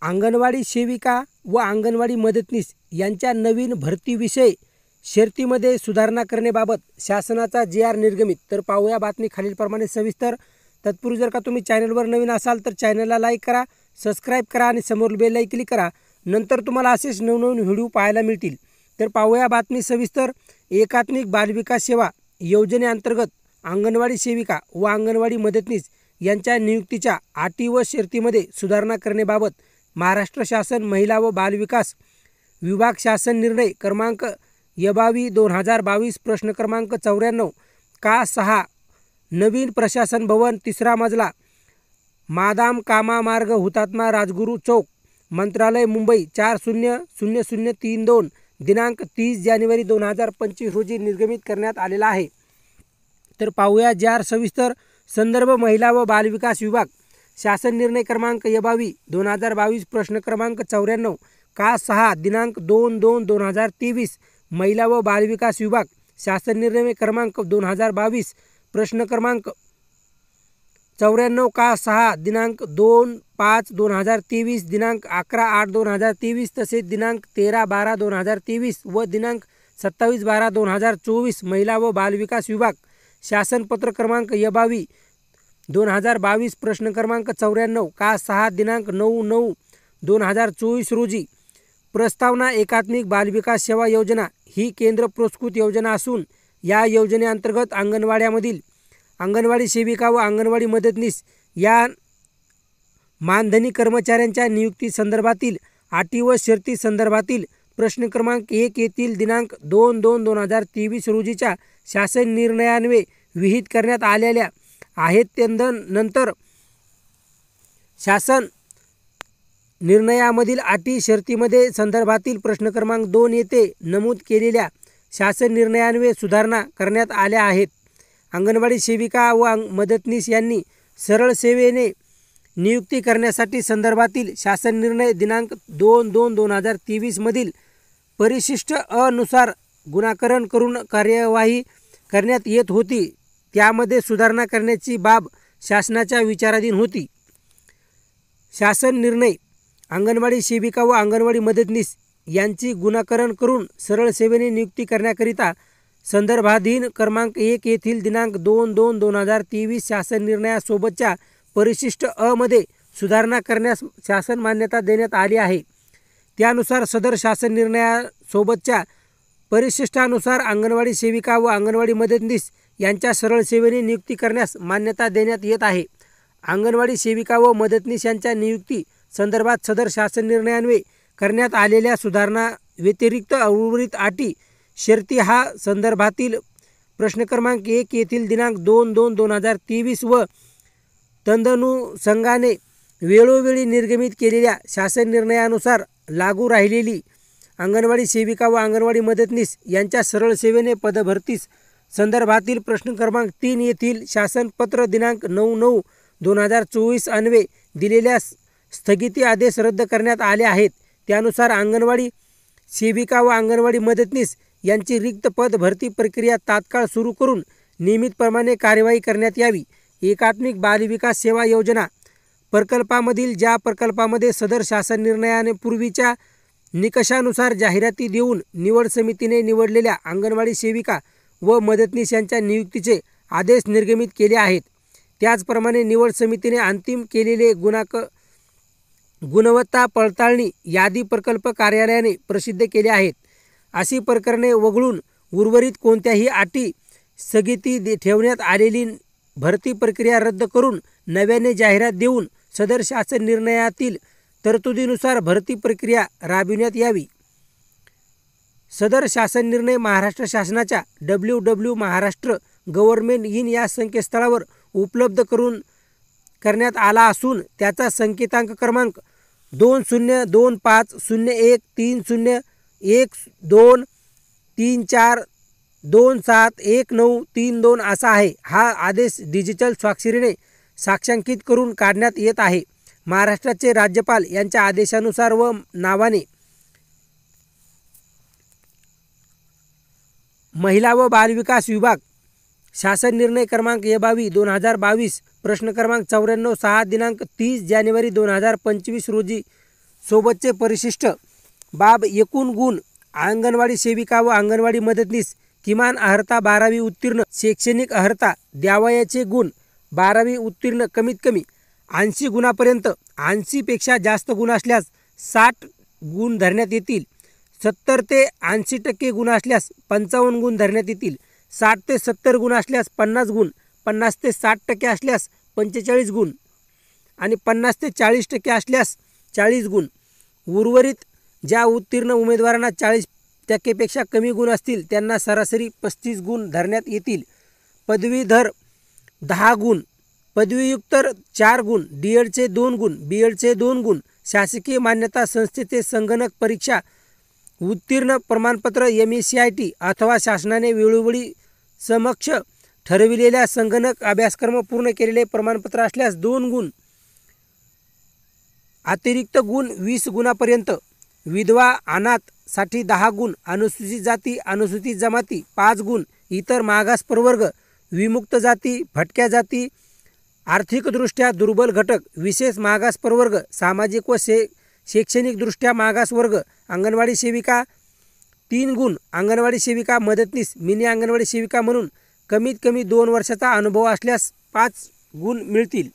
अंगणवाडी सेविका व अंगणवाडी मदतनीस यांच्या नवीन भरतीविषयी शर्तीमध्ये सुधारणा करण्याबाबत शासनाचा जी.आर. निर्गमित। तर पाहूया बातमी खालीलप्रमाणे सविस्तर। तत्पूर्वी जर का तुम्ही चॅनलवर नवीन असाल तर चॅनलला लाईक करा, सबस्क्राईब करा आणि समोर बेल आयकॉन क्लिक करा। नंतर तुम्हाला असेच नवनवीन व्हिडिओ पाहायला मिळतील। तर पाहूया बातमी सविस्तर। एकात्मिक बालविकास सेवा योजनेअंतर्गत अंगणवाडी सेविका व अंगणवाडी मदतनीस यांच्या नियुक्तीच्या अटी व शर्तीमध्ये सुधारणा करण्याबाबत महाराष्ट्र शासन महिला व बालविकास विभाग शासन निर्णय क्रमांक 22/2022 प्रश्न क्रमांक 94 का 6 नवीन प्रशासन भवन 3रा मजला मादाम कामा मार्ग हुतात्मा राजगुरू चौक मंत्रालय मुंबई 400032 दिनांक 30 जानेवारी 2025 रोजी निर्गमित करण्यात आलेला आहे। तर पाहूया जी.आर. सविस्तर। संदर्भ महिला व बालविकास विभाग शासन निर्णय क्रमांक 22/2022 प्रश्न क्रमांक 94 का 6 दिनांक 2/2/2023 महिला व बालविकास विभाग शासन निर्णय क्रमांक 2022 प्रश्न क्रमांक 94 का 6 दिनांक 2/5/2023 दिनांक 11/8/2023 तसेच दिनांक 13/12/2023 व दिनांक 27/12/2024 महिला व बालविकास विभाग शासन पत्र क्रमांक 22/2022 प्रश्न क्रमांक 94 का 6 दिनांक 9/9/2024 रोजी। प्रस्तावना एकात्मिक बालविकास सेवा योजना ही केंद्र पुरस्कृत योजना असून या योजनेअंतर्गत अंगणवाड्यामधील अंगणवाडी सेविका व अंगणवाडी मदतनीस या मानधनी कर्मचाऱ्यांच्या नियुक्ती संदर्भातील अटी व शर्ती संदर्भातील प्रश्न क्रमांक 1 येथील दिनांक 2/2/2023 रोजीच्या शासन निर्णयान्वये विहित करण्यात आलेल्या आहेत। त्यानंतर शासन निर्णयामधील अटी शर्तीमध्ये संदर्भातील प्रश्न क्रमांक 2 येथे नमूद केलेल्या शासन निर्णयान्वये सुधारणा करण्यात आल्या आहेत। अंगणवाडी सेविका व मदतनीस यांनी सरळ सेवेने नियुक्ती करण्यासाठी संदर्भातील शासन निर्णय दिनांक 2/2/2023 मधील परिशिष्ट अ नुसार गुणाकरण करून कार्यवाही करण्यात येत होती, त्यामध्ये सुधारणा करण्याची बाब शासनाच्या विचाराधीन होती। शासन निर्णय अंगणवाडी सेविका व अंगणवाडी मदतनीस यांची गुणाकरण करून सरळ सेवेने नियुक्ती करण्याकरिता संदर्भाधीन क्रमांक 1 येथील दिनांक 2/2/2023 शासन निर्णयासोबतच्या परिशिष्ट अ मध्ये सुधारणा करण्यास शासन मान्यता देण्यात आली आहे। त्यानुसार सदर शासन निर्णयासोबतच्या परिशिष्टानुसार अंगणवाडी सेविका व अंगणवाडी मदतनीस यांच्या सरळ सेवेने नियुक्ती करण्यास मान्यता देण्यात येत आहे। अंगणवाडी सेविका व मदतनीस यांच्या नियुक्ती संदर्भात सदर शासन निर्णयान्वये करण्यात आलेल्या सुधारणा व्यतिरिक्त उर्वरित अटी शर्ती हा संदर्भातील प्रश्न क्रमांक 1 येथील दिनांक 2/2/2023 व तदनुषंगाने वेळोवेळी निर्गमित केलेल्या शासन निर्णयानुसार लागू राहिलेली अंगणवाडी सेविका व अंगणवाडी मदतनीस यांच्या सरळ सेवेने पदभरतीस संदर्भातील प्रश्न क्रमांक 3 येथील शासन पत्र दिनांक 9/9/2024 अन्वये दिलेल्या स्थगिती आदेश रद्द करण्यात आले आहेत। त्यानुसार अंगणवाडी सेविका व अंगणवाडी मदतनीस यांची रिक्त पद भरती प्रक्रिया तात्काळ सुरू करून नियमितप्रमाणे कार्यवाही करण्यात यावी। एकात्मिक बालविकास सेवा योजना प्रकल्पामधील ज्या प्रकल्पामध्ये सदर शासन निर्णयाने पूर्वीच्या निकषानुसार जाहिराती देऊन निवड समितीने निवडलेल्या अंगणवाडी सेविका व मदतनीस यांच्या नियुक्तीचे आदेश निर्गमित केले आहेत, त्याचप्रमाणे निवड समितीने अंतिम केलेले गुणवत्ता पडताळणी यादी प्रकल्प कार्यालयाने प्रसिद्ध केले आहेत। अशी प्रकरणे वगळून उर्वरित कोणत्याही अटी स्थगिती ठेवण्यात आलेली भरती प्रक्रिया रद्द करून नव्याने जाहिरात देऊन सदर शासन निर्णयातील तरतुदीनुसार भरती प्रक्रिया राबविण्यात यावी। सदर शासन निर्णय महाराष्ट्र शासनाच्या www.महाराष्ट्र.गव्हर्नमेंट.इन या संकेतस्थळावर उपलब्ध करण्यात आला असून त्याचा संकेतांक क्रमांक 20250130134274271932 असा आहे। हा आदेश डिजिटल स्वाक्षरीने साक्षांकित करून काढण्यात येत आहे। महाराष्ट्राचे राज्यपाल यांच्या आदेशानुसार व नावाने महिला व बालविकास विभाग शासन निर्णय क्रमांक 22/2022 प्रश्न क्रमांक 94 6 दिनांक 30 जानेवारी 2025 रोजी सोबतचे परिशिष्ट बाब एकूण गुण अंगणवाडी सेविका व अंगणवाडी मदतनीस किमान अर्हता 12वी उत्तीर्ण, शैक्षणिक अर्हता द्यावयाचे गुण 12वी उत्तीर्ण कमीत कमी 80 गुणापर्यंत, 80पेक्षा जास्त गुण असल्यास 60 गुण धरण्यात येतील, 70 ते 80% गुण असल्यास 55 गुण धरण्यात येतील, 60 ते 70 गुण असल्यास 50 गुण, 50 ते 60% असल्यास 45 गुण आणि 50 ते 40% असल्यास 40 गुण. उर्वरित ज्या उत्तीर्ण उमेदवारांना 40% कमी गुण असतील त्यांना सरासरी 35 गुण धरण्यात येतील. पदवीधर 10 गुण, पदवीयुत्तर 4 गुण, डी.एडचे 2 गुण, बी.एडचे 2 गुण, शासकीय मान्यता संस्थेचे संगणक परीक्षा उत्तीर्ण प्रमाणपत्र MACIT अथवा शासनाने वेळोवेळी समक्ष ठरविलेल्या संगणक अभ्यासक्रम पूर्ण केलेले प्रमाणपत्र असल्यास 2 गुण. अतिरिक्त गुण 20 गुणापर्यंत. विधवा अनाथ साठी 10 गुण, अनुसूचित जाती अनुसूचित जमाती 5 गुण, इतर मागास प्रवर्ग, विमुक्त जाती, भटक्या जाती, आर्थिकदृष्ट्या दुर्बल घटक, विशेष मागास प्रवर्ग, सामाजिक व शैक्षणिकदृष्ट्या मागास वर्ग, अंगणवाडी सेविका 3 गुण, अंगणवाडी सेविका मदतनीस मिनी अंगणवाडी सेविका म्हणून कमीत कमी 2 वर्षाचा अनुभव असल्यास 5 गुण मिळतील.